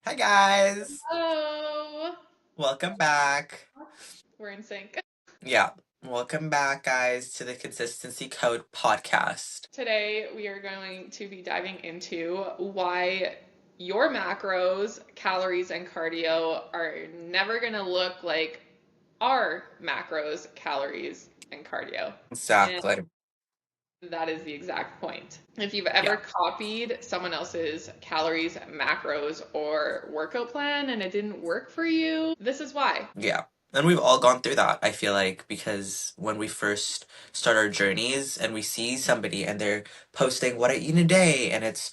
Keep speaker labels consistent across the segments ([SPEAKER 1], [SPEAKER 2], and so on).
[SPEAKER 1] Hi guys.
[SPEAKER 2] Oh,
[SPEAKER 1] Welcome back.
[SPEAKER 2] we're in sync.
[SPEAKER 1] Yeah. Welcome back guys to the Consistency Code podcast.
[SPEAKER 2] Today, we are going to be diving into why your macros, calories, and cardio are never going to look like our macros, calories, and cardio. And
[SPEAKER 1] Exactly.
[SPEAKER 2] that is the exact point. If you've ever
[SPEAKER 1] Yeah.
[SPEAKER 2] copied someone else's calories, macros, or workout plan and it didn't work for you, this is why.
[SPEAKER 1] Yeah. And we've all gone through that, I feel like, because when we first start our journeys and we see somebody and they're posting what I eat in a day and it's,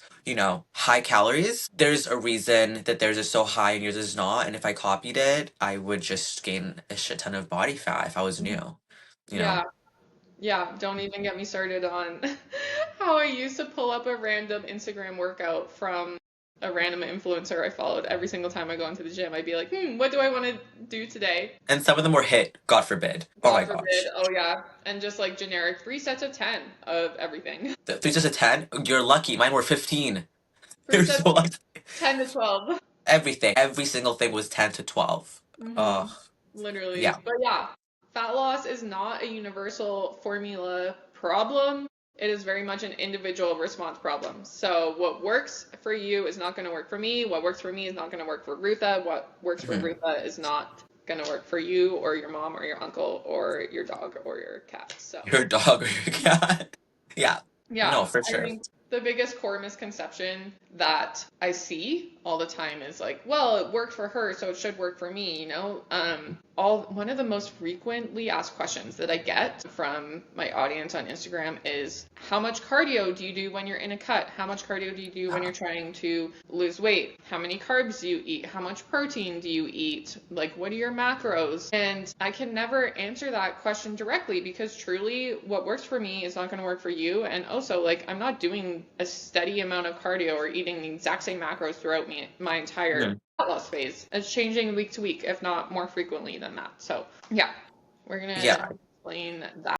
[SPEAKER 1] high calories, there's a reason that theirs is so high and yours is not. And if I copied it, I would just gain a shit ton of body fat if I was new, you
[SPEAKER 2] Yeah,
[SPEAKER 1] know?
[SPEAKER 2] Yeah, don't even get me started on how I used to pull up a random Instagram workout from a random influencer I followed every single time I go into the gym. I'd be like, what do I want to do today?
[SPEAKER 1] And some of them were hit, God forbid. Oh my
[SPEAKER 2] God forbid.
[SPEAKER 1] gosh.
[SPEAKER 2] Oh, yeah. And just like generic 3 sets of 10 of everything.
[SPEAKER 1] There's just a 10? You're lucky. Mine were 15.
[SPEAKER 2] Three
[SPEAKER 1] You're
[SPEAKER 2] sets
[SPEAKER 1] so
[SPEAKER 2] of
[SPEAKER 1] lucky.
[SPEAKER 2] 10 to 12.
[SPEAKER 1] Everything. Every single thing was 10 to 12.
[SPEAKER 2] hmm
[SPEAKER 1] Oh,
[SPEAKER 2] Literally.
[SPEAKER 1] yeah.
[SPEAKER 2] But yeah, fat loss is not a universal formula problem. It is very much an individual response problem. So what works for you is not going to work for me. What works for me is not going to work for Rutha. What works for
[SPEAKER 1] Mhm.
[SPEAKER 2] Rutha is not going to work for you or your mom or your uncle or your dog or your cat. So
[SPEAKER 1] Your dog or your cat. Yeah.
[SPEAKER 2] yeah,
[SPEAKER 1] No, for
[SPEAKER 2] I
[SPEAKER 1] sure.
[SPEAKER 2] think the biggest core misconception that I see all the time is like, well, it worked for her, so it should work for me, you know? All one of the most frequently asked questions that I get from my audience on Instagram is how much cardio do you do when you're in a cut? How much cardio do you do when
[SPEAKER 1] Yeah.
[SPEAKER 2] you're trying to lose weight? How many carbs do you eat? How much protein do you eat? Like, what are your macros? And I can never answer that question directly because truly what works for me is not going to work for you. And also, like, I'm not doing a steady amount of cardio or eating the exact same macros throughout my entire
[SPEAKER 1] Mhm.
[SPEAKER 2] fat loss phase. It's changing week to week, if not more frequently than that. So, yeah, we're going to
[SPEAKER 1] Yeah.
[SPEAKER 2] explain that.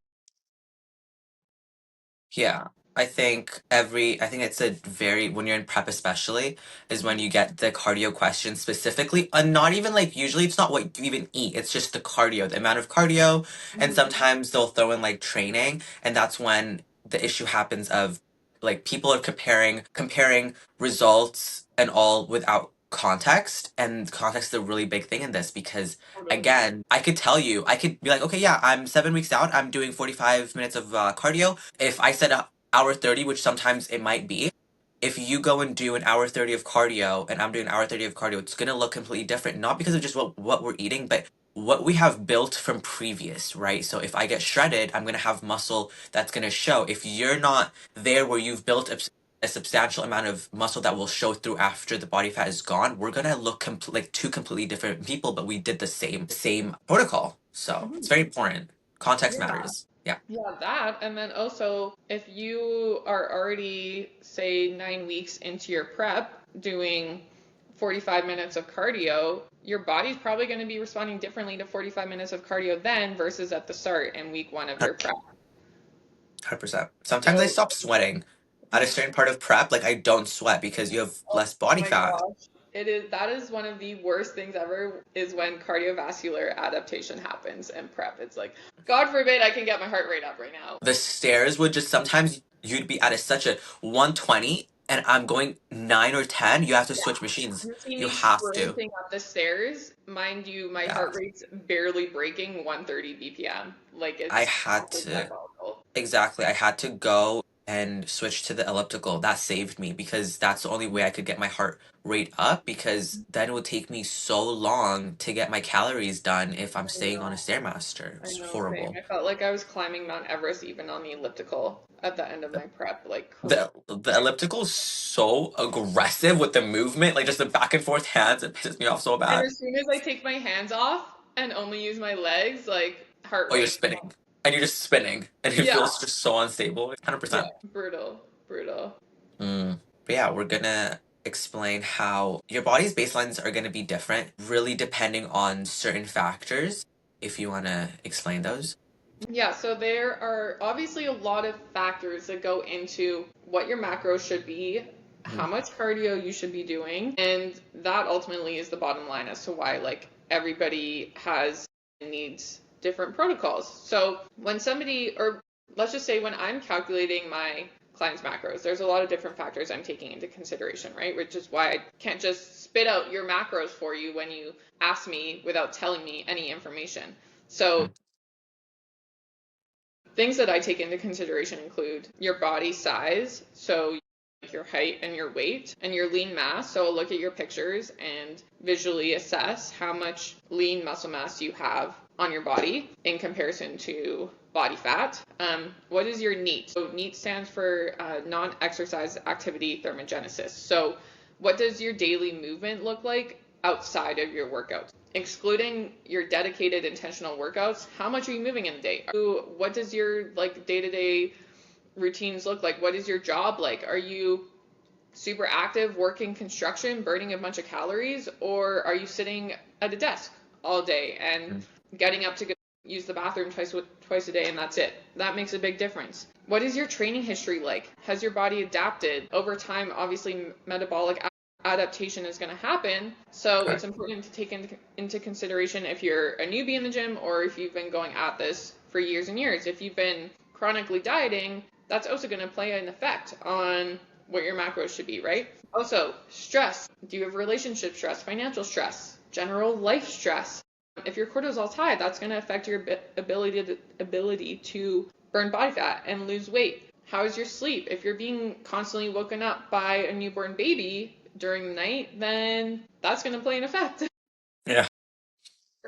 [SPEAKER 1] Yeah. I think it's a very, when you're in prep especially, is when
[SPEAKER 2] Mhm.
[SPEAKER 1] you get the cardio question specifically. And not even like, usually it's not what you even eat, it's just the cardio, the amount of cardio. And
[SPEAKER 2] Mhm.
[SPEAKER 1] sometimes they'll throw in like training. And that's when the issue happens of like people are comparing results and all without context. And context is a really big thing in this because
[SPEAKER 2] Totally.
[SPEAKER 1] again, I could tell you, I could be like, okay, yeah, I'm 7 weeks out, I'm doing 45 minutes of cardio. If I said a hour 30, which sometimes it might be, if you go and do an hour 30 of cardio and I'm doing an hour 30 of cardio, it's gonna look completely different. Not because of just what we're eating, but what we have built from previous, right? So if I get shredded, I'm gonna have muscle that's gonna show. If you're not there where you've built a substantial amount of muscle that will show through after the body fat is gone, we're gonna look like two completely different people, but we did the same protocol. So it's
[SPEAKER 2] Mhm.
[SPEAKER 1] very important. Context
[SPEAKER 2] Yeah.
[SPEAKER 1] matters. Yeah.
[SPEAKER 2] Yeah, that. And then also, if you are already, say, 9 weeks into your prep doing 45 minutes of cardio, your body's probably going to be responding differently to 45 minutes of cardio then versus at the start in week one of your prep.
[SPEAKER 1] 100%. Sometimes I
[SPEAKER 2] So,
[SPEAKER 1] stop sweating. At a certain part of prep, like I don't sweat because you have
[SPEAKER 2] oh,
[SPEAKER 1] less
[SPEAKER 2] oh
[SPEAKER 1] body
[SPEAKER 2] my
[SPEAKER 1] fat.
[SPEAKER 2] gosh. That is one of the worst things ever is when cardiovascular adaptation happens in prep. It's like, God forbid I can get my heart rate up right now.
[SPEAKER 1] The stairs would just sometimes you'd be at such a 120 and I'm going 9 or 10, you have to switch machines.
[SPEAKER 2] You see
[SPEAKER 1] You
[SPEAKER 2] me
[SPEAKER 1] have to.
[SPEAKER 2] sprinting up the stairs. Mind you, my
[SPEAKER 1] Yeah.
[SPEAKER 2] heart rate's barely breaking 130 BPM. Like
[SPEAKER 1] I
[SPEAKER 2] it's
[SPEAKER 1] had
[SPEAKER 2] absolutely
[SPEAKER 1] to.
[SPEAKER 2] diabolical.
[SPEAKER 1] Exactly. I had to go and switch to the elliptical. That saved me because that's the only way I could get my heart rate up because then it would take me so long to get my calories done if I'm
[SPEAKER 2] I
[SPEAKER 1] staying on a
[SPEAKER 2] know,
[SPEAKER 1] Stairmaster.
[SPEAKER 2] I
[SPEAKER 1] It's
[SPEAKER 2] know, same.
[SPEAKER 1] horrible.
[SPEAKER 2] I felt like I was climbing Mount Everest even on the elliptical at the end of my prep. Like
[SPEAKER 1] The elliptical is so aggressive with the movement, like just the back and forth hands, it pisses me off so
[SPEAKER 2] and
[SPEAKER 1] bad.
[SPEAKER 2] as soon as I take my hands off and only use my legs, like heart
[SPEAKER 1] Oh, you're
[SPEAKER 2] rate.
[SPEAKER 1] spinning. And you're just spinning. And it
[SPEAKER 2] Yeah,
[SPEAKER 1] feels just so unstable.
[SPEAKER 2] yeah,
[SPEAKER 1] 100%.
[SPEAKER 2] brutal, brutal.
[SPEAKER 1] But yeah, we're gonna explain how your body's baselines are gonna be different, really depending on certain factors. If you wanna explain those.
[SPEAKER 2] Yeah, so there are obviously a lot of factors that go into what your macros should be
[SPEAKER 1] Mhm.
[SPEAKER 2] how much cardio you should be doing, and that ultimately is the bottom line as to why like everybody has needs different protocols. So when somebody, or let's just say when I'm calculating my client's macros, there's a lot of different factors I'm taking into consideration, right? Which is why I can't just spit out your macros for you when you ask me without telling me any information. So
[SPEAKER 1] Mhm.
[SPEAKER 2] things that I take into consideration include your body size, so your height and your weight, and your lean mass. So I'll look at your pictures and visually assess how much lean muscle mass you have on your body in comparison to body fat. What is your NEAT? So NEAT stands for non-exercise activity thermogenesis. So what does your daily movement look like outside of your workouts? Excluding your dedicated intentional workouts, how much are you moving in a day? What does your like day-to-day routines look like? What is your job like? Are you super active working construction, burning a bunch of calories, or are you sitting at a desk all day and
[SPEAKER 1] Mhm.
[SPEAKER 2] getting up to go use the bathroom twice a day and that's it? That makes a big difference. What is your training history like? Has your body adapted over time? Obviously, metabolic adaptation is going to happen, so it's
[SPEAKER 1] Correct.
[SPEAKER 2] important to take into consideration if you're a newbie in the gym or if you've been going at this for years and years. If you've been chronically dieting, that's also going to play an effect on what your macros should be, right? Also, stress. Do you have relationship stress, financial stress, general life stress? If your cortisol's high, that's going to affect your ability to burn body fat and lose weight. How is your sleep? If you're being constantly woken up by a newborn baby during the night, then that's going to play an effect.
[SPEAKER 1] Yeah.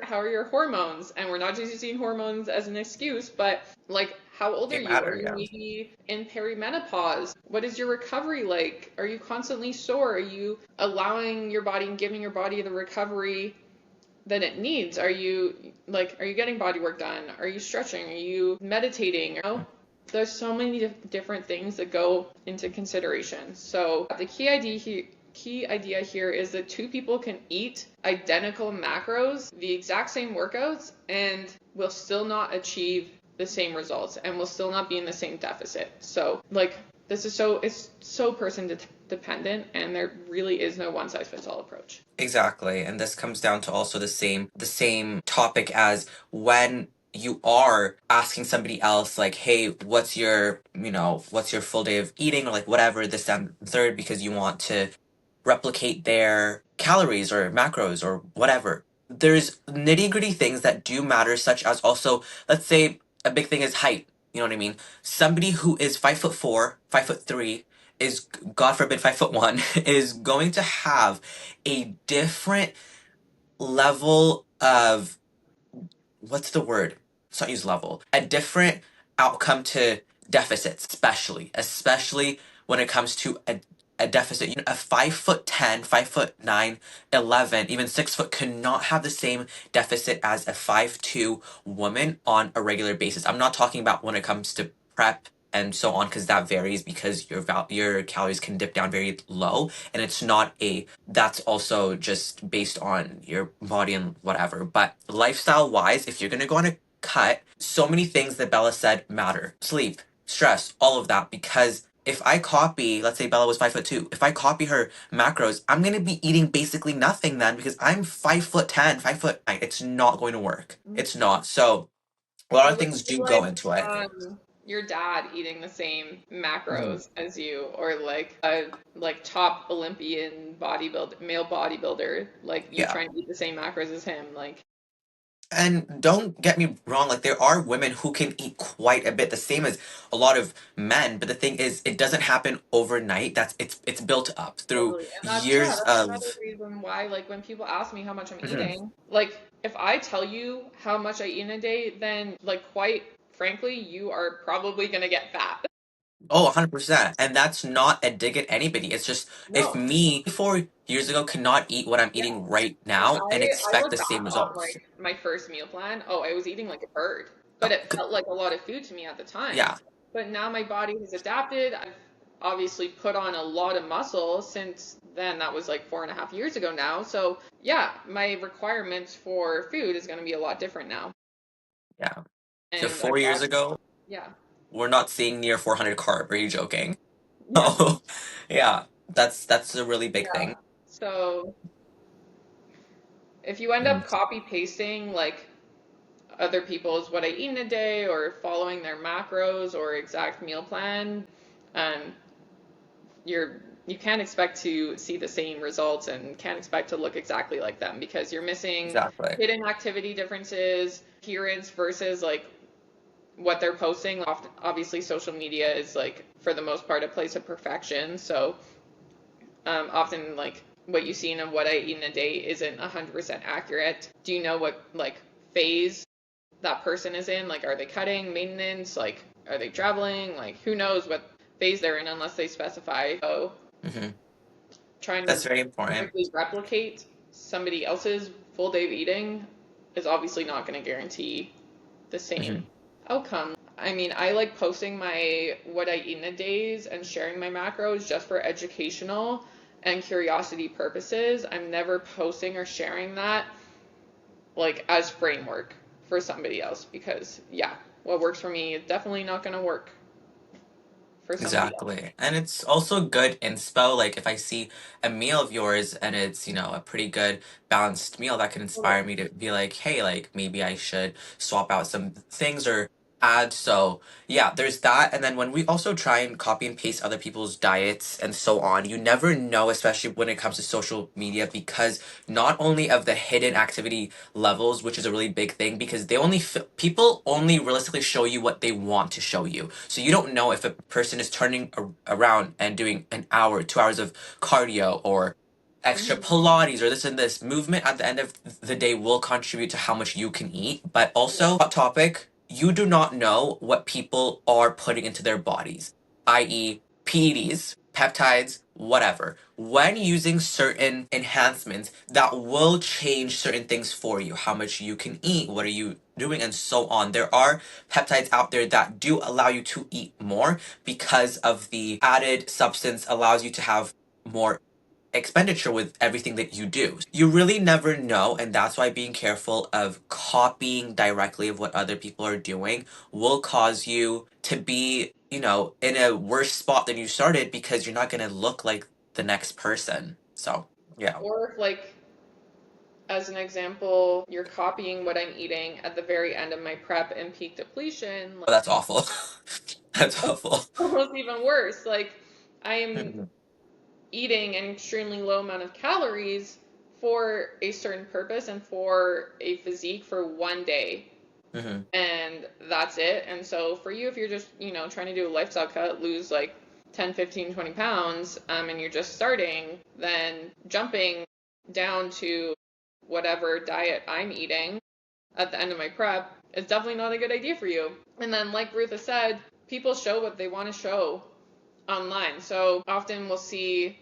[SPEAKER 2] How are your hormones? And we're not just using hormones as an excuse, but like, how old are
[SPEAKER 1] They
[SPEAKER 2] you? Are
[SPEAKER 1] matter.
[SPEAKER 2] you
[SPEAKER 1] Yeah.
[SPEAKER 2] maybe in perimenopause? What is your recovery like? Are you constantly sore? Are you allowing your body and giving your body the recovery that it needs? Are you getting body work done? Are you stretching? Are you meditating? There's so many different things that go into consideration. So the key idea here is that two people can eat identical macros, the exact same workouts, and will still not achieve the same results and will still not be in the same deficit. So like this is it's so person dependent, and there really is no one size fits all approach.
[SPEAKER 1] Exactly. And this comes down to also the same topic as when you are asking somebody else like, hey, what's your full day of eating or like whatever, this, that, and third, because you want to replicate their calories or macros or whatever. There's nitty-gritty things that do matter, such as also, let's say a big thing is height. You know what I mean? Somebody who is 5'4", 5'3", is God forbid 5'1", is going to have a different level of, what's the word? Let's not use level. A different outcome to deficits, especially when it comes to a deficit. A 5'10", 5'9", 11, even 6 foot cannot have the same deficit as a 5'2" woman on a regular basis. I'm not talking about when it comes to prep and so on, because that varies because your calories can dip down very low, and it's not a that's also just based on your body and whatever. But lifestyle wise, if you're gonna go on a cut, so many things that Bella said matter. Sleep, stress, all of that. Because if I copy, let's say Bella was 5'2", if I copy her macros, I'm gonna be eating basically nothing then because I'm 5'10", 5'9". It's not going to work. It's not. So a lot
[SPEAKER 2] Or
[SPEAKER 1] of things do go
[SPEAKER 2] like
[SPEAKER 1] into it.
[SPEAKER 2] your dad eating the same
[SPEAKER 1] Mhm.
[SPEAKER 2] macros as you, or like a top Olympian male bodybuilder, like you
[SPEAKER 1] Yeah.
[SPEAKER 2] trying to eat the same macros as him. Like,
[SPEAKER 1] And don't get me wrong, like there are women who can eat quite a bit, the same as a lot of men. But the thing is, it doesn't happen overnight. It's built up through
[SPEAKER 2] totally. And
[SPEAKER 1] years
[SPEAKER 2] that's another
[SPEAKER 1] of.
[SPEAKER 2] reason why, like, when people ask me how much I'm
[SPEAKER 1] Mhm.
[SPEAKER 2] eating, like, if I tell you how much I eat in a day, then, like, quite frankly, you are probably gonna get fat.
[SPEAKER 1] Oh, 100%. And that's not a dig at anybody. It's just if
[SPEAKER 2] No.
[SPEAKER 1] me 4 years ago could not eat what I'm
[SPEAKER 2] Yeah.
[SPEAKER 1] eating right
[SPEAKER 2] And
[SPEAKER 1] now and
[SPEAKER 2] I
[SPEAKER 1] expect
[SPEAKER 2] look
[SPEAKER 1] the
[SPEAKER 2] back
[SPEAKER 1] same
[SPEAKER 2] on
[SPEAKER 1] results.
[SPEAKER 2] like my first meal plan. Oh, I was eating like a bird, but
[SPEAKER 1] Oh,
[SPEAKER 2] it felt like a lot of food to me at the time.
[SPEAKER 1] yeah,
[SPEAKER 2] But now my body has adapted. I've obviously put on a lot of muscle since then. That was like 4.5 years ago now. So yeah, my requirements for food is going to be a lot different now.
[SPEAKER 1] yeah. So
[SPEAKER 2] And I've
[SPEAKER 1] 4 years
[SPEAKER 2] got,
[SPEAKER 1] ago,
[SPEAKER 2] yeah.
[SPEAKER 1] we're not seeing near 400 carb. Are you joking?
[SPEAKER 2] Yeah.
[SPEAKER 1] Oh, yeah. That's a really big
[SPEAKER 2] Yeah.
[SPEAKER 1] thing.
[SPEAKER 2] So if you end up
[SPEAKER 1] Mhm.
[SPEAKER 2] copy pasting like other people's what I eat in a day or following their macros or exact meal plan, um, you can't expect to see the same results and can't expect to look exactly like them because you're missing
[SPEAKER 1] Exactly.
[SPEAKER 2] hidden activity differences, appearance versus like what they're posting. Often, obviously, social media is like for the most part a place of perfection. So often like what you see in a what I eat in a day isn't 100% accurate. Do you know what like phase that person is in? Like, are they cutting, maintenance? Like, are they traveling? Like, who knows what phase they're in unless they specify. So
[SPEAKER 1] Hmm.
[SPEAKER 2] trying
[SPEAKER 1] That's
[SPEAKER 2] to
[SPEAKER 1] very important.
[SPEAKER 2] perfectly replicate somebody else's full day of eating is obviously not going to guarantee the same
[SPEAKER 1] Hmm.
[SPEAKER 2] outcome. I mean, I like posting my what I eat in a days and sharing my macros just for educational and curiosity purposes. I'm never posting or sharing that like as framework for somebody else because yeah, what works for me is definitely not going to work for somebody else.
[SPEAKER 1] Exactly. And it's also good inspo. Like if I see a meal of yours and it's, a pretty good balanced meal, that can inspire
[SPEAKER 2] Totally.
[SPEAKER 1] me to be like, hey, like maybe I should swap out some things or add. So yeah, there's that. And then when we also try and copy and paste other people's diets and so on, you never know, especially when it comes to social media, because not only of the hidden activity levels, which is a really big thing because people only realistically show you what they want to show you. So you don't know if a person is turning around and doing an hour, 2 hours of cardio or extra
[SPEAKER 2] Hmm.
[SPEAKER 1] Pilates or this and this. Movement at the end of the day will contribute to how much you can eat, but
[SPEAKER 2] Yeah.
[SPEAKER 1] also hot topic, you do not know what people are putting into their bodies, i.e. PEDs, peptides, whatever. When using certain enhancements that will change certain things for you, how much you can eat, what are you doing, and so on. There are peptides out there that do allow you to eat more because of the added substance allows you to have more expenditure with everything that you do. You really never know, and that's why being careful of copying directly of what other people are doing will cause you to be, in a worse spot than you started because you're not going to look like the next person. So, yeah.
[SPEAKER 2] Or if like as an example, you're copying what I'm eating at the very end of my prep and peak depletion,
[SPEAKER 1] Oh, that's awful. That's awful.
[SPEAKER 2] almost even worse. Like I am
[SPEAKER 1] Mhm.
[SPEAKER 2] eating an extremely low amount of calories for a certain purpose and for a physique for one day.
[SPEAKER 1] Mhm.
[SPEAKER 2] And that's it. And so for you, if you're just, trying to do a lifestyle cut, lose like 10, 15, 20 pounds, and you're just starting, then jumping down to whatever diet I'm eating at the end of my prep is definitely not a good idea for you. And then, like Ruth has said, people show what they want to show online. So often we'll see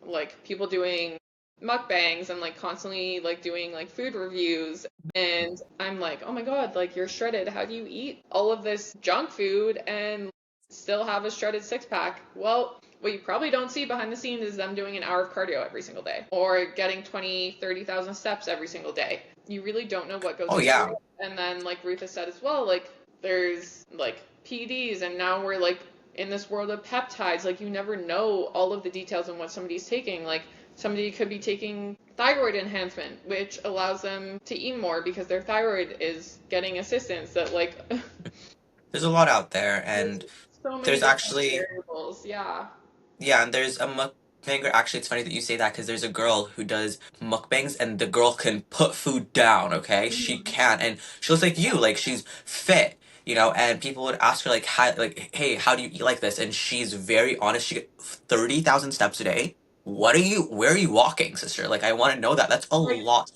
[SPEAKER 2] like people doing mukbangs and like constantly like doing like food reviews and I'm like, "Oh my god, like you're shredded. How do you eat all of this junk food and still have a shredded six pack?" Well, what you probably don't see behind the scenes is them doing an hour of cardio every single day or getting 20, 30,000 steps every single day. You really don't know what goes
[SPEAKER 1] Oh,
[SPEAKER 2] into
[SPEAKER 1] yeah.
[SPEAKER 2] it. And then like Ruth has said as well, like there's like PEDs and now we're like in this world of peptides, like you never know all of the details on what somebody's taking. Like somebody could be taking thyroid enhancement, which allows them to eat more because their thyroid is getting assistance. That like
[SPEAKER 1] There's a lot out there,
[SPEAKER 2] there's
[SPEAKER 1] and
[SPEAKER 2] so many
[SPEAKER 1] there's
[SPEAKER 2] different
[SPEAKER 1] actually
[SPEAKER 2] variables. Yeah.
[SPEAKER 1] yeah, and there's a mukbanger. Actually, it's funny that you say that because there's a girl who does mukbangs, and the girl can put food down. Okay, she
[SPEAKER 2] Mhm.
[SPEAKER 1] can, and she looks like you, like she's fit, And people would ask her hey, how do you eat like this? And she's very honest. She get 30,000 steps a day. Where are you walking, sister? Like, I want to know that. That's
[SPEAKER 2] Like
[SPEAKER 1] a lot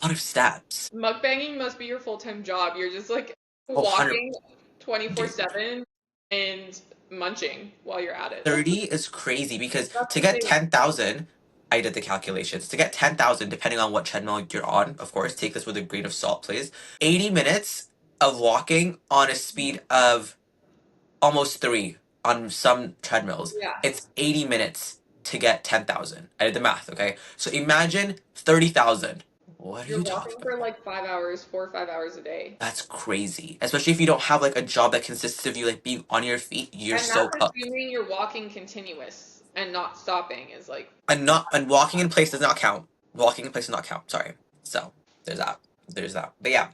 [SPEAKER 1] of steps.
[SPEAKER 2] mukbanging must be your full-time job. You're just like
[SPEAKER 1] Oh, 100,
[SPEAKER 2] walking
[SPEAKER 1] dude.
[SPEAKER 2] 24/7 and munching while you're at it.
[SPEAKER 1] 30 is crazy because
[SPEAKER 2] That's
[SPEAKER 1] to get
[SPEAKER 2] insane.
[SPEAKER 1] 10,000, I did the calculations. To get 10,000, depending on what treadmill you're on, of course, take this with a grain of salt, please. 80 minutes of walking on a speed of almost 3 on some treadmills.
[SPEAKER 2] Yeah.
[SPEAKER 1] It's 80 minutes to get 10,000. I did the math, okay? So imagine 30,000. What are
[SPEAKER 2] You're
[SPEAKER 1] you
[SPEAKER 2] walking
[SPEAKER 1] talking
[SPEAKER 2] for
[SPEAKER 1] about?
[SPEAKER 2] like 5 hours, 4 or 5 hours a day.
[SPEAKER 1] That's crazy. Especially if you don't have like a job that consists of you like being on your feet, you're
[SPEAKER 2] And
[SPEAKER 1] so
[SPEAKER 2] that's
[SPEAKER 1] cooked.
[SPEAKER 2] assuming you're walking continuous. and not stopping is like,
[SPEAKER 1] And walking in place does not count. Walking in place does not count. Sorry. So there's that. There's that. But yeah.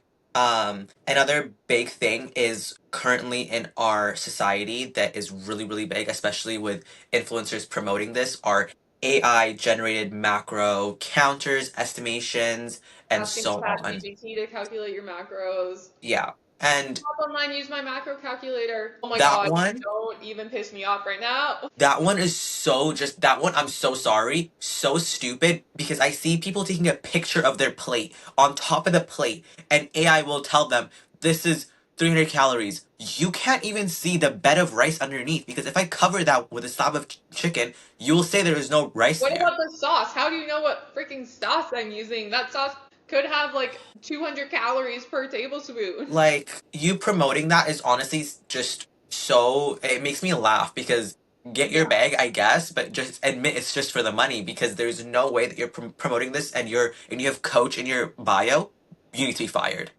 [SPEAKER 1] Another big thing is currently in our society that is really, really big, especially with influencers promoting this, are AI generated macro counters, estimations, and
[SPEAKER 2] asking
[SPEAKER 1] so on.
[SPEAKER 2] ChatGPT to calculate your macros.
[SPEAKER 1] Yeah. And
[SPEAKER 2] Hop online, use my macro calculator. Oh my
[SPEAKER 1] that
[SPEAKER 2] god,
[SPEAKER 1] one
[SPEAKER 2] don't even piss me off right now.
[SPEAKER 1] That one is so just that one, I'm so sorry, so stupid because I see people taking a picture of their plate on top of the plate and AI will tell them this is 300 calories. You can't even see the bed of rice underneath because if I cover that with a slab of chicken, you will say there is no rice
[SPEAKER 2] What
[SPEAKER 1] there.
[SPEAKER 2] about the sauce? How do you know what freaking sauce I'm using? That sauce could have like 200 calories per tablespoon.
[SPEAKER 1] Like, you promoting that is honestly just so, it makes me laugh because get your
[SPEAKER 2] Yeah.
[SPEAKER 1] bag, I guess, but just admit it's just for the money because there's no way that you're promoting this and you have coach in your bio, you need to be fired.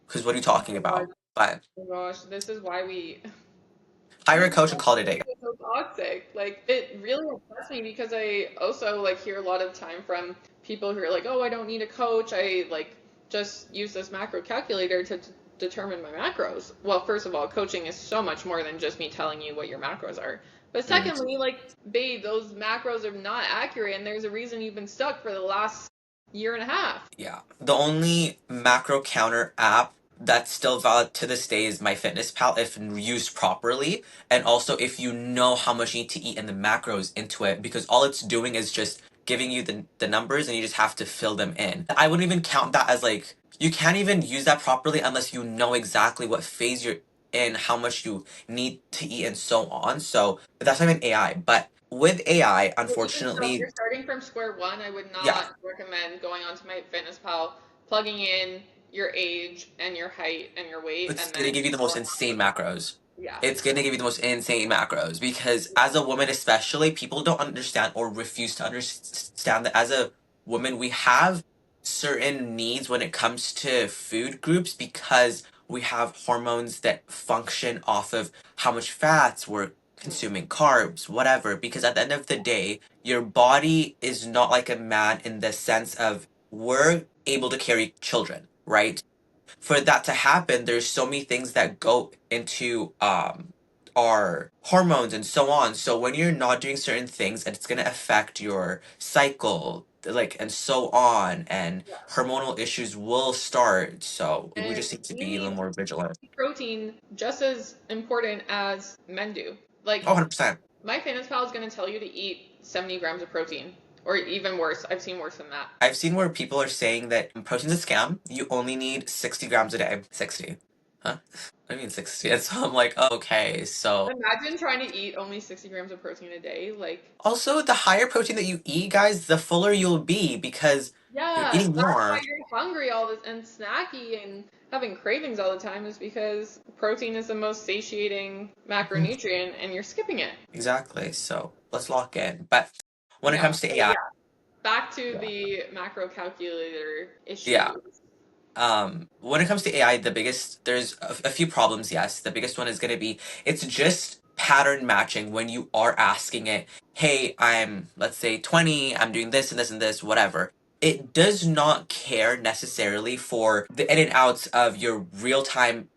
[SPEAKER 1] Because what are you
[SPEAKER 2] Oh
[SPEAKER 1] talking
[SPEAKER 2] my god.
[SPEAKER 1] about? But
[SPEAKER 2] Oh my gosh, this is why we
[SPEAKER 1] hire
[SPEAKER 2] this
[SPEAKER 1] a
[SPEAKER 2] is
[SPEAKER 1] coach
[SPEAKER 2] why
[SPEAKER 1] and call it a day.
[SPEAKER 2] it's so toxic. Like it really upsets me because I also like hear a lot of time from people who are like, "Oh, I don't need a coach. I like just use this macro calculator to determine my macros." Well, first of all, coaching is so much more than just me telling you what your macros are. But
[SPEAKER 1] Mm,
[SPEAKER 2] secondly, like, babe, those macros are not accurate, and there's a reason you've been stuck for the last year and a half.
[SPEAKER 1] yeah. The only macro counter app that's still valid to this day is MyFitnessPal if used properly, and also if you know how much you need to eat and the macros into it, because all it's doing is just giving you the numbers and you just have to fill them in. I wouldn't even count that as like you can't even use that properly unless you know exactly what phase you're in, how much you need to eat, and so on. So that's why I'm in AI. But with AI,
[SPEAKER 2] But even so, if
[SPEAKER 1] unfortunately,
[SPEAKER 2] you're starting from square one, I would
[SPEAKER 1] yeah,
[SPEAKER 2] not recommend going onto MyFitnessPal, plugging in your age and your height and your weight,
[SPEAKER 1] it's
[SPEAKER 2] and
[SPEAKER 1] gonna
[SPEAKER 2] then
[SPEAKER 1] give you the most
[SPEAKER 2] going on
[SPEAKER 1] insane
[SPEAKER 2] from there.
[SPEAKER 1] macros.
[SPEAKER 2] Yeah.
[SPEAKER 1] It's gonna give you the most insane macros because as a woman, especially, people don't understand or refuse to understand that as a woman, we have certain needs when it comes to food groups because we have hormones that function off of how much fats we're
[SPEAKER 2] Mm.
[SPEAKER 1] consuming, carbs, whatever. Because at the end of the day, your body is not like a man in the sense of we're able to carry children, right? For that to happen, there's so many things that go into our hormones and so on. So when you're not doing certain things, it's gonna affect your cycle, like and so on, and
[SPEAKER 2] Yeah.
[SPEAKER 1] hormonal issues will start. So we
[SPEAKER 2] And
[SPEAKER 1] just need to
[SPEAKER 2] we
[SPEAKER 1] be a little
[SPEAKER 2] need
[SPEAKER 1] more vigilant.
[SPEAKER 2] protein just as important as men do. Like,
[SPEAKER 1] Oh, 100%.
[SPEAKER 2] MyFitnessPal is going to tell you to eat 70 grams of protein, or even worse. I've seen worse than that.
[SPEAKER 1] I've seen where people are saying that protein's a scam. You only need 60 grams a day. 60. Huh? I mean 60. And so I'm like, oh, okay, so
[SPEAKER 2] Imagine trying to eat only 60 grams of protein a day. Like,
[SPEAKER 1] also, the higher protein that you eat, guys, the fuller you'll be because you're
[SPEAKER 2] yeah,
[SPEAKER 1] eating
[SPEAKER 2] that's why
[SPEAKER 1] more.
[SPEAKER 2] you're hungry all this and snacky and having cravings all the time is because protein is the most satiating
[SPEAKER 1] Mhm.
[SPEAKER 2] macronutrient and you're skipping it.
[SPEAKER 1] Exactly. So let's lock in. But when it
[SPEAKER 2] Yeah.
[SPEAKER 1] comes to
[SPEAKER 2] But
[SPEAKER 1] AI,
[SPEAKER 2] yeah, back to
[SPEAKER 1] yeah,
[SPEAKER 2] the macro calculator
[SPEAKER 1] yeah.
[SPEAKER 2] issue.
[SPEAKER 1] When it comes to AI, there's a few problems. Yes, the biggest one is going to be it's just pattern matching when you are asking it, hey, I'm, let's say, 20, I'm doing this and this and this, whatever. It does not care necessarily for the in and outs of your real time,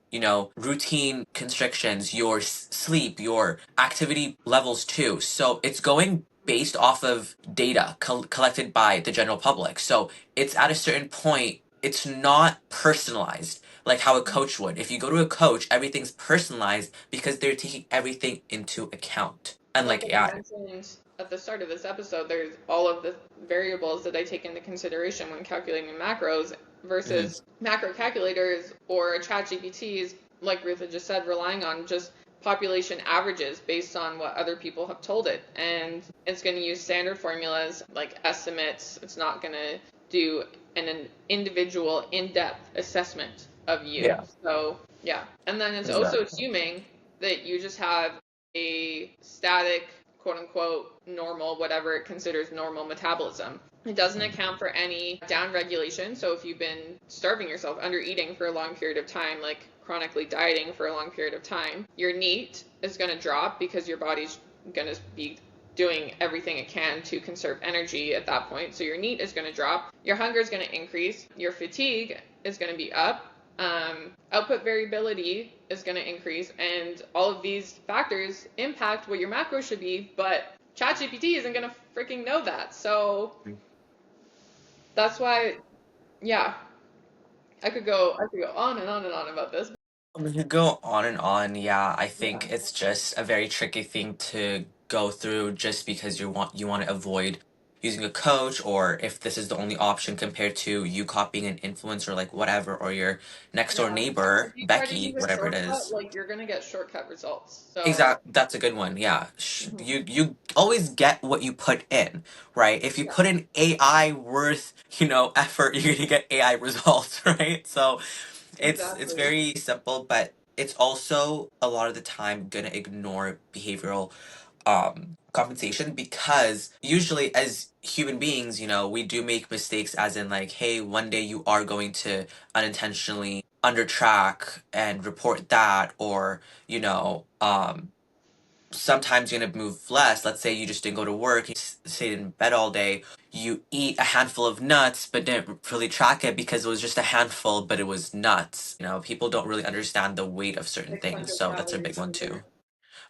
[SPEAKER 1] routine constrictions, your sleep, your activity levels too. So it's going based off of data collected by the general public. So it's at a certain point, it's not personalized like how a coach would. If you go to a coach, everything's personalized because they're taking everything into account.
[SPEAKER 2] Like
[SPEAKER 1] Unlike
[SPEAKER 2] I
[SPEAKER 1] AI.
[SPEAKER 2] mentioned at the start of this episode, there's all of the variables that I take into consideration when calculating macros
[SPEAKER 1] Hmm.
[SPEAKER 2] versus macro calculators or ChatGPTs, like Ruth had just said, relying on just population averages based on what other people have told it. And it's going to use standard formulas like estimates. It's not going to do an individual in-depth assessment of you.
[SPEAKER 1] Yeah,
[SPEAKER 2] So, yeah. And then it's also
[SPEAKER 1] exactly.
[SPEAKER 2] assuming that you just have a static, quote unquote, normal, whatever it considers normal metabolism. It doesn't account for any down regulation. So if you've been starving yourself, under eating for a long period of time, like chronically dieting for a long period of time, your NEAT is going to drop because your body's going to be doing everything it can to conserve energy at that point. So your NEAT is going to drop, your hunger is going to increase, your fatigue is going to be up, output variability is going to increase, and all of these factors impact what your macros should be, but ChatGPT isn't going to freaking know that. So that's why, yeah, I could go on and on and on about this.
[SPEAKER 1] We could go on and on. Yeah, I
[SPEAKER 2] Yeah.
[SPEAKER 1] think it's just a very tricky thing to go through just because you want to avoid using a coach, or if this is the only option compared to you copying an influencer like whatever, or your next door
[SPEAKER 2] Yeah. If
[SPEAKER 1] neighbor,
[SPEAKER 2] you try to
[SPEAKER 1] Becky,
[SPEAKER 2] use a
[SPEAKER 1] whatever it
[SPEAKER 2] shortcut,
[SPEAKER 1] is.
[SPEAKER 2] like you're gonna get shortcut results. So,
[SPEAKER 1] Exactly, that's a good one. Yeah,
[SPEAKER 2] mhm,
[SPEAKER 1] you always get what you put in, right? If you
[SPEAKER 2] yeah,
[SPEAKER 1] put in AI worth, effort, you're gonna get AI results, right? So it's
[SPEAKER 2] exactly.
[SPEAKER 1] very simple, but it's also a lot of the time gonna ignore behavioral compensation, because usually as human beings, we do make mistakes, as in like, hey, one day you are going to unintentionally under track and report that, or sometimes you're gonna move less. Let's say you just didn't go to work, you stayed in bed all day, you eat a handful of nuts but didn't really track it because it was just a handful, but it was nuts. People don't really understand the weight of certain things,
[SPEAKER 2] 600
[SPEAKER 1] so that's a big
[SPEAKER 2] calories
[SPEAKER 1] one
[SPEAKER 2] under.
[SPEAKER 1] too.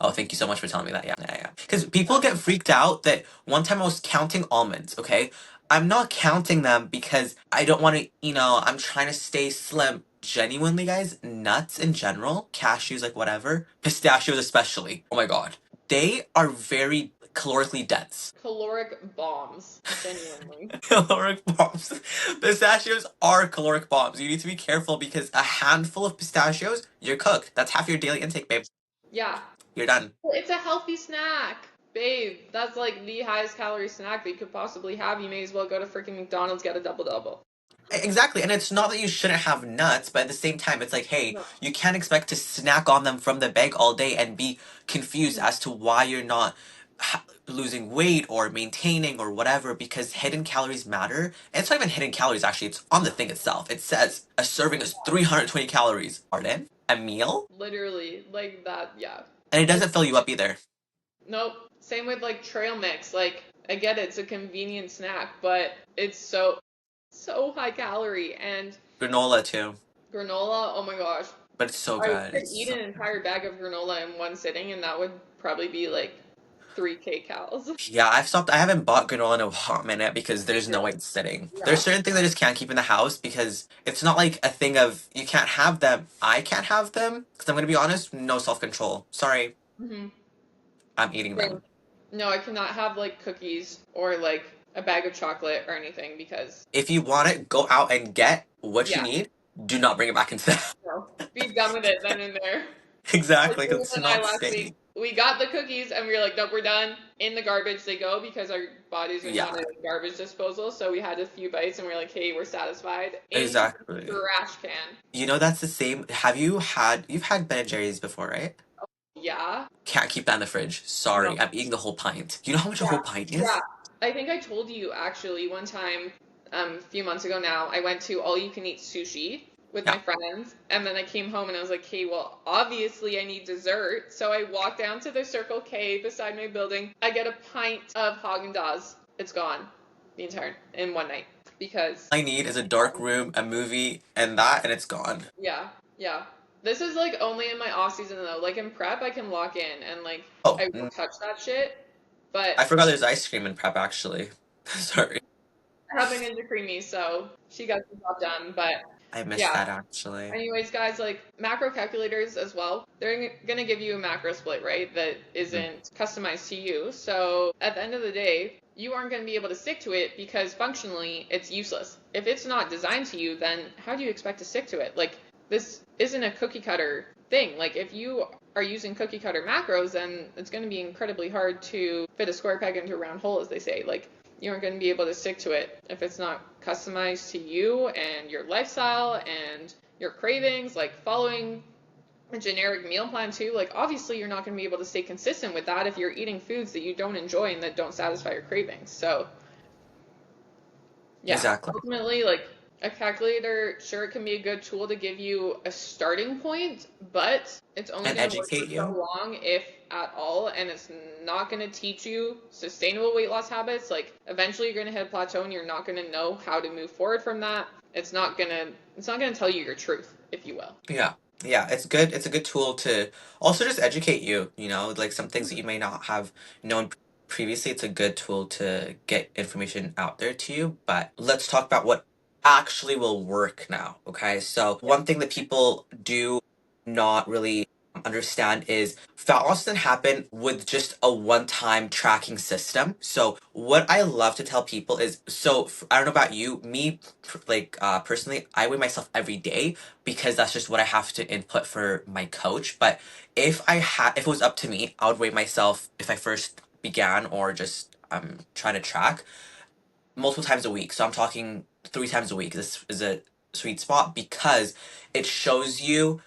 [SPEAKER 1] Oh, thank you so much for telling me that. Yeah, yeah, yeah. Because people
[SPEAKER 2] Yeah.
[SPEAKER 1] get freaked out that one time I was counting almonds, okay? I'm not counting them because I don't want to, I'm trying to stay slim. Genuinely, guys, nuts in general, cashews, like whatever, pistachios especially. Oh my god. They are very calorically dense.
[SPEAKER 2] Caloric bombs, genuinely.
[SPEAKER 1] Caloric bombs. Pistachios are caloric bombs. You need to be careful because a handful of pistachios, you're cooked. That's half your daily intake, babe.
[SPEAKER 2] Yeah.
[SPEAKER 1] You're done.
[SPEAKER 2] Well, it's a healthy snack. Babe, that's like the highest calorie snack that you could possibly have. You may as well go to freaking McDonald's, get a double double.
[SPEAKER 1] Exactly, and it's not that you shouldn't have nuts, but at the same time, it's like, hey,
[SPEAKER 2] No.
[SPEAKER 1] you can't expect to snack on them from the bag all day and be confused
[SPEAKER 2] Mhm.
[SPEAKER 1] as to why you're not losing weight or maintaining or whatever, because hidden calories matter. And it's not even hidden calories, actually, it's on the thing itself. It says a serving is 320 calories. Pardon? A meal?
[SPEAKER 2] Literally, like that, yeah.
[SPEAKER 1] And it
[SPEAKER 2] Like,
[SPEAKER 1] doesn't fill you up either.
[SPEAKER 2] nope. Same with like trail mix. Like, I get it, it's a convenient snack, but it's so high calorie. And
[SPEAKER 1] Granola, too.
[SPEAKER 2] granola, oh my gosh.
[SPEAKER 1] But it's so
[SPEAKER 2] I
[SPEAKER 1] good.
[SPEAKER 2] could
[SPEAKER 1] It's
[SPEAKER 2] eat
[SPEAKER 1] so
[SPEAKER 2] an
[SPEAKER 1] good.
[SPEAKER 2] entire bag of granola in one sitting, and that would probably be like 3K calories.
[SPEAKER 1] Yeah, I've stopped. I haven't bought granola in a hot minute because
[SPEAKER 2] Me
[SPEAKER 1] there's no
[SPEAKER 2] too.
[SPEAKER 1] way it's sitting. There's
[SPEAKER 2] Yeah.
[SPEAKER 1] certain things I just can't keep in the house because it's not like a thing of you can't have them. I can't have them because I'm gonna be honest, no self-control. Sorry,
[SPEAKER 2] Hmm.
[SPEAKER 1] I'm eating
[SPEAKER 2] Same.
[SPEAKER 1] them.
[SPEAKER 2] No, I cannot have like cookies or like a bag of chocolate or anything because,
[SPEAKER 1] If you want it, go out and get what you
[SPEAKER 2] yeah,
[SPEAKER 1] need. Do not bring it back into the house.
[SPEAKER 2] no. Be done with it then and there. Like
[SPEAKER 1] Exactly, because
[SPEAKER 2] Julian
[SPEAKER 1] it's
[SPEAKER 2] and I
[SPEAKER 1] not
[SPEAKER 2] last week,
[SPEAKER 1] staying.
[SPEAKER 2] we got the cookies and we were like, nope, we're done. In the garbage they go because our bodies are not
[SPEAKER 1] Yeah,
[SPEAKER 2] a garbage disposal. So we had a few bites and we are like, hey, we're satisfied. Into the
[SPEAKER 1] exactly.
[SPEAKER 2] trash can.
[SPEAKER 1] That's the same. You've had Ben and Jerry's before, right?
[SPEAKER 2] Yeah.
[SPEAKER 1] Can't keep that in the fridge.
[SPEAKER 2] No.
[SPEAKER 1] Sorry, I'm eating the whole pint. You know how much a
[SPEAKER 2] Yeah.
[SPEAKER 1] whole pint
[SPEAKER 2] Yeah.
[SPEAKER 1] is?
[SPEAKER 2] I think I told you actually one time, a few months ago now, I went to all you can eat sushi with my
[SPEAKER 1] Yeah.
[SPEAKER 2] friends, and then I came home and I was like, hey, well, obviously I need dessert. So I walked down to the Circle K beside my building. I get a pint of Haagen-Dazs. It's gone the entire in one night because
[SPEAKER 1] I need is a dark room, a movie, and it's gone.
[SPEAKER 2] yeah, yeah. This is like only in my off season though. Like in prep, I can lock in and like
[SPEAKER 1] Oh,
[SPEAKER 2] I won't touch that shit. But
[SPEAKER 1] I forgot there's ice cream in prep actually. Sorry,
[SPEAKER 2] I have my Ninja Creamy, so she got the job done. But
[SPEAKER 1] I missed
[SPEAKER 2] yeah.
[SPEAKER 1] that actually.
[SPEAKER 2] Anyways, guys, like macro calculators as well, they're gonna give you a macro split, right? That
[SPEAKER 1] Mm.
[SPEAKER 2] isn't customized to you. So at the end of the day, you aren't gonna be able to stick to it because functionally it's useless. If it's not designed to you, then how do you expect to stick to it? Like this isn't a cookie cutter thing. Like if you are using cookie cutter macros, then it's gonna be incredibly hard to fit a square peg into a round hole, as they say. Like you aren't going to be able to stick to it if it's not customized to you and your lifestyle and your cravings, like following a generic meal plan too. Like obviously you're not going to be able to stay consistent with that if you're eating foods that you don't enjoy and that don't satisfy your cravings. So yeah,
[SPEAKER 1] Exactly.
[SPEAKER 2] ultimately, like a calculator, sure, it can be a good tool to give you a starting point, but it's only
[SPEAKER 1] And
[SPEAKER 2] going to work for
[SPEAKER 1] educate
[SPEAKER 2] so
[SPEAKER 1] you.
[SPEAKER 2] long if at all, and it's not going to teach you sustainable weight loss habits. Like eventually you're going to hit a plateau and you're not going to know how to move forward from that. It's not going to tell you your truth, if you will.
[SPEAKER 1] Yeah. Yeah, it's good. It's a good tool to also just educate you, like some things that you may not have known previously. It's a good tool to get information out there to you. But let's talk about what actually will work now. Okay. So,
[SPEAKER 2] Yeah.
[SPEAKER 1] one thing that people do not really understand is fat loss doesn't happen with just a one-time tracking system. So, what I love to tell people is, I don't know about you, me, personally, I weigh myself every day because that's just what I have to input for my coach. But if it was up to me, I would weigh myself if I first began or just trying to track multiple times a week. So I'm talking 3 times a week. This is a sweet spot because it shows you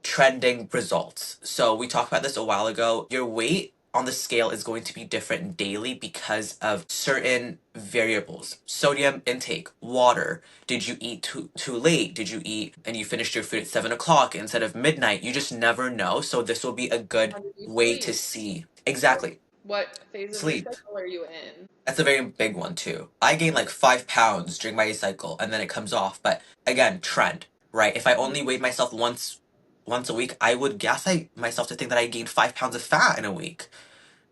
[SPEAKER 1] trending results. So we talked about this a while ago. Your weight on the scale is going to be different daily because of certain variables. Sodium intake, water. Did you eat too late? Did you eat and you finished your food at 7 o'clock instead of midnight? You just never know. So this will be a good
[SPEAKER 2] How did you
[SPEAKER 1] way to
[SPEAKER 2] sleep?
[SPEAKER 1] see.
[SPEAKER 2] Like,
[SPEAKER 1] Exactly.
[SPEAKER 2] what phase of your
[SPEAKER 1] Sleep.
[SPEAKER 2] cycle are you in?
[SPEAKER 1] That's a very big one too. I gain like 5 pounds during my cycle and then it comes off. But again, trend, right? If I only weighed myself once a week, I would gaslight myself to think that I gained 5 pounds of fat in a week.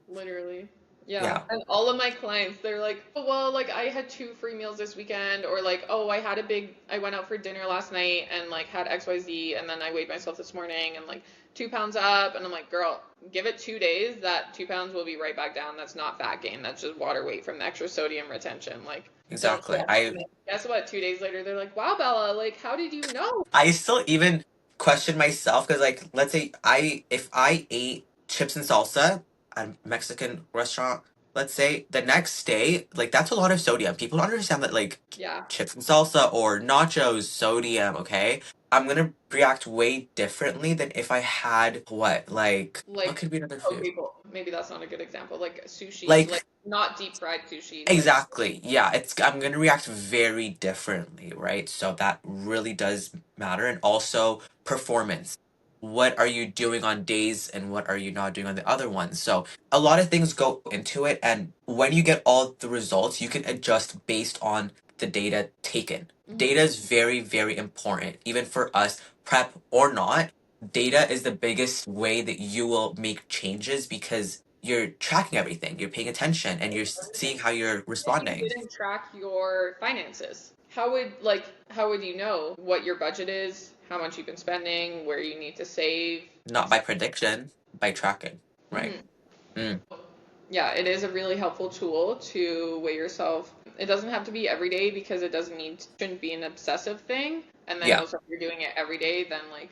[SPEAKER 2] Literally. Yeah.
[SPEAKER 1] Yeah,
[SPEAKER 2] And all of my clients, they're like, oh, well, like I had two free meals this weekend, or like, oh, I went out for dinner last night and like had XYZ, and then I weighed myself this morning and like 2 pounds up. And I'm like, girl, give it 2 days. That 2 pounds will be right back down. That's not fat gain. That's just water weight from the extra sodium retention. Like, don't
[SPEAKER 1] exactly.
[SPEAKER 2] stress. And guess what? 2 days later, they're like, wow, Bella, like, how did you know?
[SPEAKER 1] I still even question myself because, like, let's say if I ate chips and salsa at a Mexican restaurant, let's say the next day, like that's a lot of sodium. People don't understand that, like
[SPEAKER 2] Yeah.
[SPEAKER 1] chips and salsa or nachos, sodium. Okay, I'm gonna react way differently than if I had what
[SPEAKER 2] Like,
[SPEAKER 1] could be another food?
[SPEAKER 2] okay, well, maybe that's not a good example. Like sushi, like
[SPEAKER 1] Like
[SPEAKER 2] not deep fried sushi, like
[SPEAKER 1] exactly. Yeah, I'm going to react very differently, right? So that really does matter. And also performance. What are you doing on days and what are you not doing on the other ones? So a lot of things go into it. And when you get all the results, you can adjust based on the data taken.
[SPEAKER 2] mhm.
[SPEAKER 1] Data is very important, even for us, prep or not. Data is the biggest way that you will make changes because you're tracking everything, you're paying attention, and you're seeing how you're
[SPEAKER 2] If you
[SPEAKER 1] responding.
[SPEAKER 2] didn't track your finances, how would you know what your budget is, how much you've been spending, where you need to save,
[SPEAKER 1] Not by
[SPEAKER 2] etc.
[SPEAKER 1] prediction, by tracking, right?
[SPEAKER 2] Hmm.
[SPEAKER 1] Mm,
[SPEAKER 2] Yeah, it is a really helpful tool to weigh yourself. It doesn't have to be every day because it shouldn't be an obsessive thing. And then
[SPEAKER 1] yeah,
[SPEAKER 2] also if you're doing it every day, then like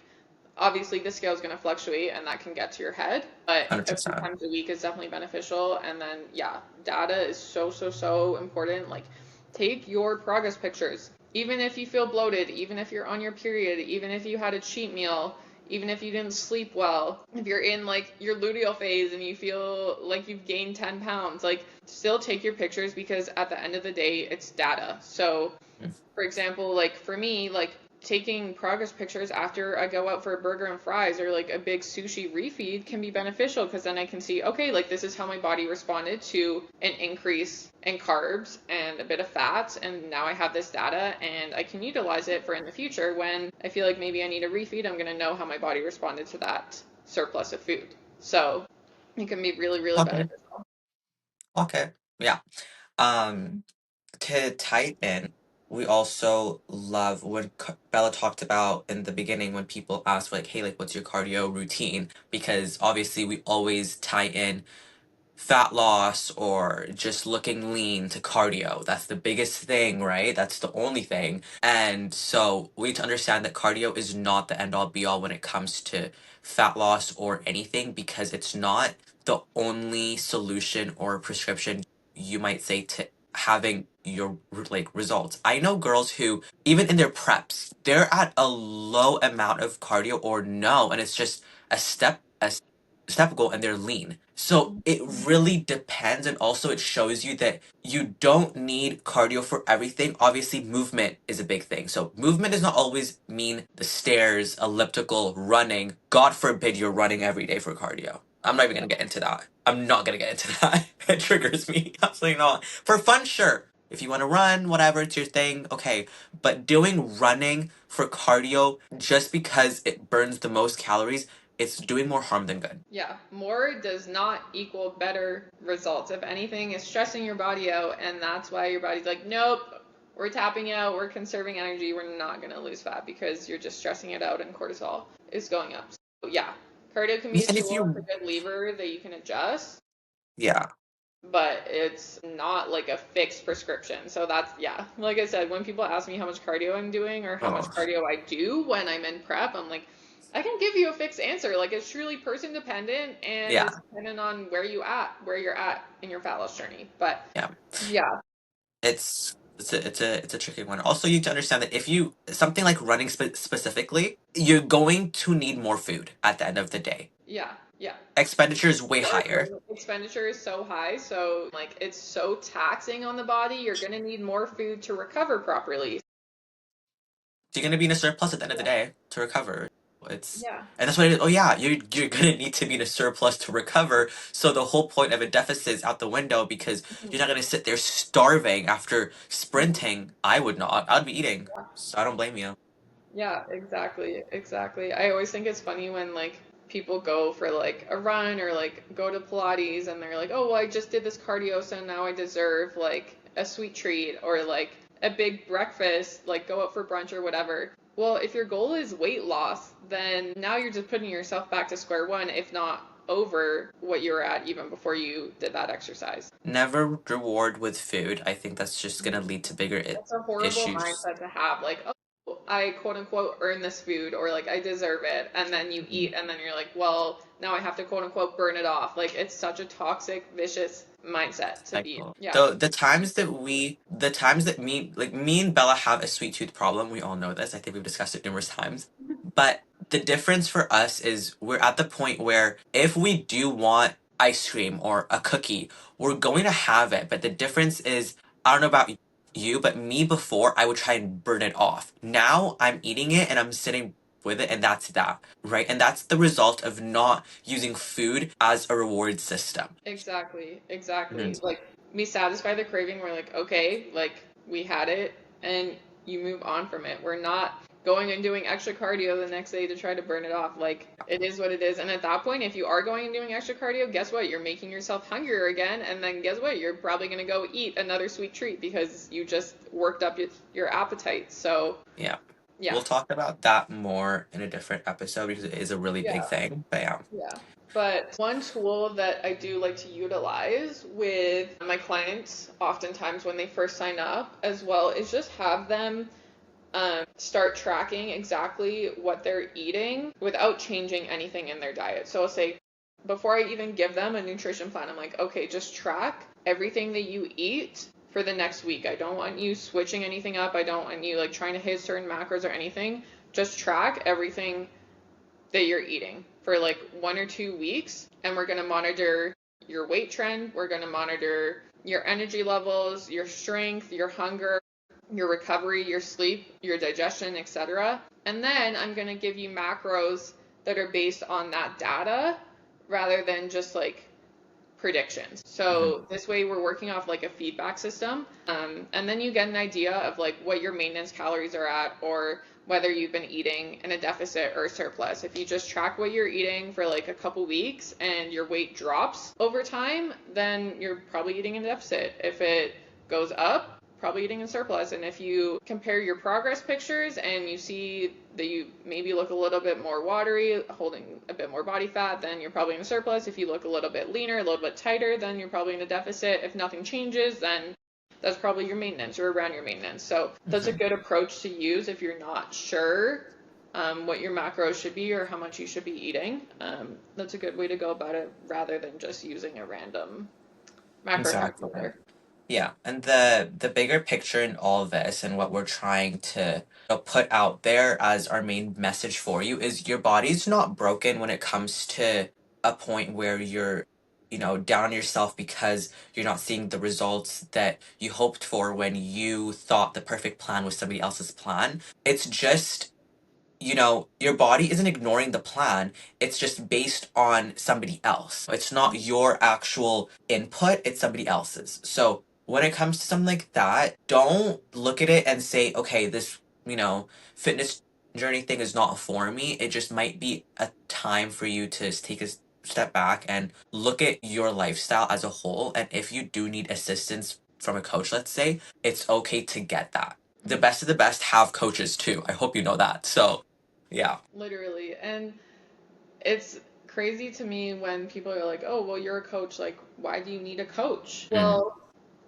[SPEAKER 2] obviously the scale is going to fluctuate and that can get to your head, but a few
[SPEAKER 1] 100%.
[SPEAKER 2] times a week is definitely beneficial. And then yeah, data is so important. Like take your progress pictures, even if you feel bloated, even if you're on your period, even if you had a cheat meal, even if you didn't sleep well, if you're in like your luteal phase and you feel like you've gained 10 pounds, like still take your pictures because at the end of the day it's data. So
[SPEAKER 1] Mm,
[SPEAKER 2] for example, like for me, like taking progress pictures after I go out for a burger and fries or like a big sushi refeed can be beneficial because then I can see, okay, like this is how my body responded to an increase in carbs and a bit of fats. And now I have this data and I can utilize it for in the future when I feel like maybe I need a refeed. I'm going to know how my body responded to that surplus of food. So it can be really
[SPEAKER 1] okay,
[SPEAKER 2] beneficial.
[SPEAKER 1] okay, yeah. Um, to tie it in, we also love when Bella talked about in the beginning when people ask like, "Hey, like, what's your cardio routine?" Because obviously we always tie in fat loss or just looking lean to cardio. That's the biggest thing, right? That's the only thing. And so we need to understand that cardio is not the end all be all when it comes to fat loss or anything because it's not the only solution or prescription you might say to having your like results. I know girls who even in their preps, they're at a low amount of cardio or no, and it's just a step goal and they're lean. So it really depends, and also it shows you that you don't need cardio for everything. Obviously, movement is a big thing. So movement does not always mean the stairs, elliptical, running. God forbid you're running every day for cardio. I'm not even gonna get into that. I'm not gonna get into that. It triggers me. Absolutely not. For fun, sure. If you want to run, whatever, it's your thing, okay. But doing running for cardio just because it burns the most calories, it's doing more harm than good.
[SPEAKER 2] Yeah, more does not equal better results. If anything, it's stressing your body out, and that's why your body's like, nope, we're tapping out, we're conserving energy, we're not going to lose fat because you're just stressing it out and cortisol is going up. So, yeah, cardio can be
[SPEAKER 1] Yeah,
[SPEAKER 2] a
[SPEAKER 1] and if
[SPEAKER 2] tool, it's a
[SPEAKER 1] you,
[SPEAKER 2] good lever that you can adjust,
[SPEAKER 1] yeah,
[SPEAKER 2] but it's not like a fixed prescription. So that's, yeah, like I said, when people ask me how much cardio I'm doing or how much
[SPEAKER 1] oh,
[SPEAKER 2] cardio I do when I'm in prep, I'm like, I can give you a fixed answer. Like it's truly person dependent and
[SPEAKER 1] yeah,
[SPEAKER 2] it's dependent on where you're at in your fat loss journey. But
[SPEAKER 1] yeah.
[SPEAKER 2] yeah,
[SPEAKER 1] It's a tricky one. Also, you need to understand that if you something like running specifically, you're going to need more food at the end of the day.
[SPEAKER 2] yeah, yeah.
[SPEAKER 1] Expenditure is way
[SPEAKER 2] Sure,
[SPEAKER 1] higher.
[SPEAKER 2] the expenditure is so high, so like it's so taxing on the body, you're gonna need more food to recover properly.
[SPEAKER 1] So you're gonna be in a surplus at the end of the
[SPEAKER 2] Yeah,
[SPEAKER 1] day to recover. It's
[SPEAKER 2] yeah.
[SPEAKER 1] and that's what it is. Oh yeah, you're gonna need to be in a surplus to recover. So the whole point of a deficit is out the window because you're
[SPEAKER 2] Mhm,
[SPEAKER 1] not gonna sit there starving after
[SPEAKER 2] mhm.
[SPEAKER 1] sprinting. I would not. I'd be eating.
[SPEAKER 2] Yeah.
[SPEAKER 1] So I don't blame you.
[SPEAKER 2] Yeah, exactly, exactly. I always think it's funny when like people go for like a run or like go to Pilates and they're like, "Oh, well, I just did this cardio, so now I deserve like a sweet treat or like a big breakfast, like go out for brunch or whatever." Well, if your goal is weight loss, then now you're just putting yourself back to square one, if not over what you were at even before you did that exercise.
[SPEAKER 1] Never reward with food. I think that's just gonna lead to bigger
[SPEAKER 2] That's a horrible
[SPEAKER 1] issues.
[SPEAKER 2] mindset to have. Like, oh, I quote unquote earn this food, or like I deserve it, and then you
[SPEAKER 1] Mhm.
[SPEAKER 2] eat, and then you're like, well, now I have to quote unquote burn it off. Like, it's such a toxic, vicious mindset to be in.
[SPEAKER 1] Cycle.
[SPEAKER 2] Yeah.
[SPEAKER 1] The times that me and Bella have a sweet tooth problem, we all know this. I think we've discussed it numerous times. But the difference for us is we're at the point where if we do want ice cream or a cookie, we're going to have it. But the difference is, I don't know about you, but me before, I would try and burn it off. Now I'm eating it and I'm sitting with it, and that's that, right? And that's the result of not using food as a reward system.
[SPEAKER 2] Exactly, exactly.
[SPEAKER 1] Mhm.
[SPEAKER 2] Like we satisfy the craving, we're like, okay, like we had it, and you move on from it. We're not going and doing extra cardio the next day to try to burn it off. Like it is what it is. And at that point, if you are going and doing extra cardio, guess what? You're making yourself hungrier again, and then guess what? You're probably gonna go eat another sweet treat because you just worked up your appetite. So
[SPEAKER 1] Yeah.
[SPEAKER 2] yeah,
[SPEAKER 1] We'll talk about that more in a different episode because it is a really big
[SPEAKER 2] yeah.
[SPEAKER 1] thing. But yeah.
[SPEAKER 2] Yeah. But one tool that I do like to utilize with my clients, oftentimes when they first sign up, as well, is just have them start tracking exactly what they're eating without changing anything in their diet. So I'll say, before I even give them a nutrition plan, I'm like, okay, just track everything that you eat for the next week. I don't want you switching anything up. I don't want you like trying to hit certain macros or anything. Just track everything that you're eating for like 1 or 2 weeks, and we're going to monitor your weight trend. We're going to monitor your energy levels, your strength, your hunger, your recovery, your sleep, your digestion, etc. And then I'm going to give you macros that are based on that data rather than just like predictions.
[SPEAKER 1] Mhm.
[SPEAKER 2] So this way we're working off like a feedback system. And then you get an idea of like what your maintenance calories are at or whether you've been eating in a deficit or a surplus. If you just track what you're eating for like a couple weeks and your weight drops over time, then you're probably eating in a deficit. If it goes up, probably eating in surplus. And if you compare your progress pictures and you see that you maybe look a little bit more watery, holding a bit more body fat, then you're probably in a surplus. If you look a little bit leaner, a little bit tighter, then you're probably in a deficit. If nothing changes, then that's probably your maintenance or around your maintenance. So that's a
[SPEAKER 1] Mhm.
[SPEAKER 2] good approach to use if you're not sure what your macros should be or how much you should be eating. That's a good way to go about it rather than just using a random macro
[SPEAKER 1] Exactly.
[SPEAKER 2] calculator.
[SPEAKER 1] Yeah, and the bigger picture in all this and what we're trying to put out there as our main message for you is your body's not broken when it comes to a point where you're, down on yourself because you're not seeing the results that you hoped for when you thought the perfect plan was somebody else's plan. It's just your body isn't ignoring the plan. It's just based on somebody else. It's not your actual input, it's somebody else's. So when it comes to something like that, don't look at it and say, okay, this, fitness journey thing is not for me. It just might be a time for you to take a step back and look at your lifestyle as a whole. And if you do need assistance from a coach, let's say, it's okay to get that. The best of the best have coaches too. I hope you know that. So, yeah.
[SPEAKER 2] Literally. And it's crazy to me when people are like, oh, well, you're a coach. Like, why do you need a coach?
[SPEAKER 1] Mm.
[SPEAKER 2] Well,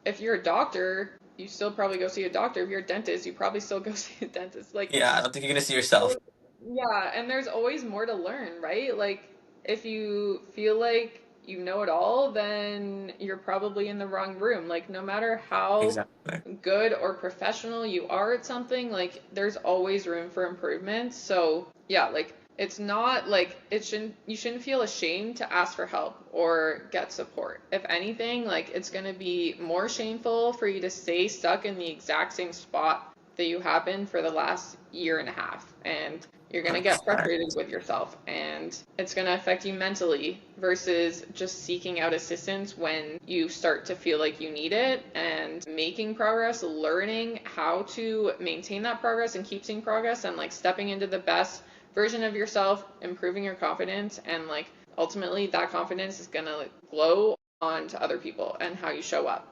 [SPEAKER 2] if you're a doctor, you still probably go see a doctor. If you're a dentist, you probably still go see a dentist. Like,
[SPEAKER 1] Yeah, I don't think you're gonna see yourself.
[SPEAKER 2] yeah, and there's always more to learn, right? Like, if you feel like you know it all, then you're probably in the wrong room. Like, no matter how
[SPEAKER 1] Exactly.
[SPEAKER 2] good or professional you are at something, like, there's always room for improvement. So, yeah, like, it's not like you shouldn't feel ashamed to ask for help or get support. If anything, like, it's gonna be more shameful for you to stay stuck in the exact same spot that you have been for the last year and a half. And you're going to get
[SPEAKER 1] 100%.
[SPEAKER 2] frustrated with yourself and it's going to affect you mentally versus just seeking out assistance when you start to feel like you need it and making progress, learning how to maintain that progress and keep seeing progress and like stepping into the best version of yourself, improving your confidence, and like ultimately that confidence is going to like glow on to other people and how you show up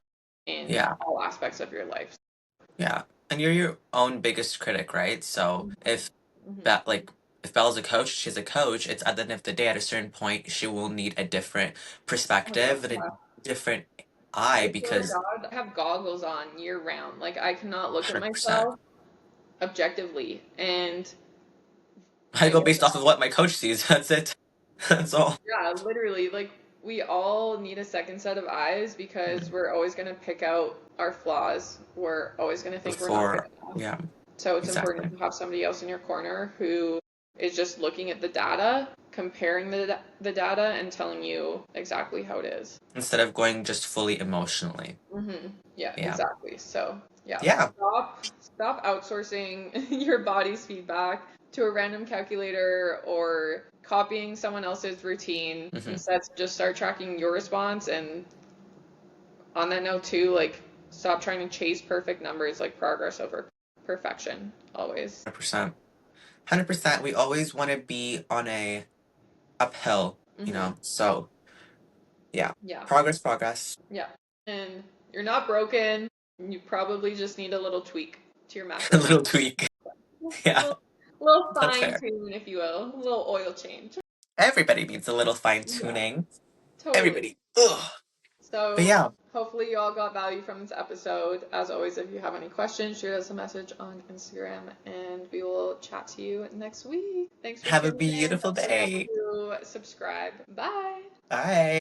[SPEAKER 2] in
[SPEAKER 1] Yeah,
[SPEAKER 2] all aspects of your life.
[SPEAKER 1] yeah. And you're your own biggest critic, right? So if
[SPEAKER 2] Mm-hmm.
[SPEAKER 1] that like if Bella's a coach, she's a coach, it's at the end of the day, at a certain point, she will need a different
[SPEAKER 2] Oh yeah.
[SPEAKER 1] perspective and a different eye
[SPEAKER 2] I swear to
[SPEAKER 1] because
[SPEAKER 2] God, I have goggles on year round. Like I cannot look at
[SPEAKER 1] 100%.
[SPEAKER 2] myself objectively, and
[SPEAKER 1] I
[SPEAKER 2] I
[SPEAKER 1] go
[SPEAKER 2] guess
[SPEAKER 1] based off of what my coach sees. That's it. That's all.
[SPEAKER 2] yeah, literally, like we all need a second set of eyes because we're always gonna pick out our flaws. We're always gonna think we're not good
[SPEAKER 1] Before,
[SPEAKER 2] enough.
[SPEAKER 1] yeah,
[SPEAKER 2] So it's
[SPEAKER 1] exactly.
[SPEAKER 2] important to have somebody else in your corner who is just looking at the data, comparing the data, and telling you exactly how it is.
[SPEAKER 1] Instead of going just fully emotionally.
[SPEAKER 2] Yeah,
[SPEAKER 1] Yeah.
[SPEAKER 2] exactly. So, yeah,
[SPEAKER 1] Yeah.
[SPEAKER 2] stop outsourcing your body's feedback to a random calculator or copying someone else's routine.
[SPEAKER 1] Mm-hmm.
[SPEAKER 2] Instead, just start tracking your response. And on that note, too, like stop trying to chase perfect numbers, like progress over perfection, always.
[SPEAKER 1] 100%. 100%. We always want to be on a uphill,
[SPEAKER 2] Hmm.
[SPEAKER 1] So, yeah.
[SPEAKER 2] Yeah,
[SPEAKER 1] Progress, progress.
[SPEAKER 2] yeah. And you're not broken. You probably just need a little tweak to your
[SPEAKER 1] A
[SPEAKER 2] macros.
[SPEAKER 1] little tweak. Yeah,
[SPEAKER 2] little, little
[SPEAKER 1] that's
[SPEAKER 2] fine
[SPEAKER 1] fair.
[SPEAKER 2] tune, if you will, a little oil change.
[SPEAKER 1] Everybody needs a little fine
[SPEAKER 2] Yeah,
[SPEAKER 1] tuning.
[SPEAKER 2] totally.
[SPEAKER 1] Everybody. Ugh. But
[SPEAKER 2] So
[SPEAKER 1] yeah,
[SPEAKER 2] hopefully you all got value from this episode. As always, if you have any questions, shoot us a message on Instagram and we will chat to you next week. Thanks for
[SPEAKER 1] have a
[SPEAKER 2] tuning in.
[SPEAKER 1] beautiful
[SPEAKER 2] Don't forget
[SPEAKER 1] day.
[SPEAKER 2] to subscribe. Bye.
[SPEAKER 1] Bye.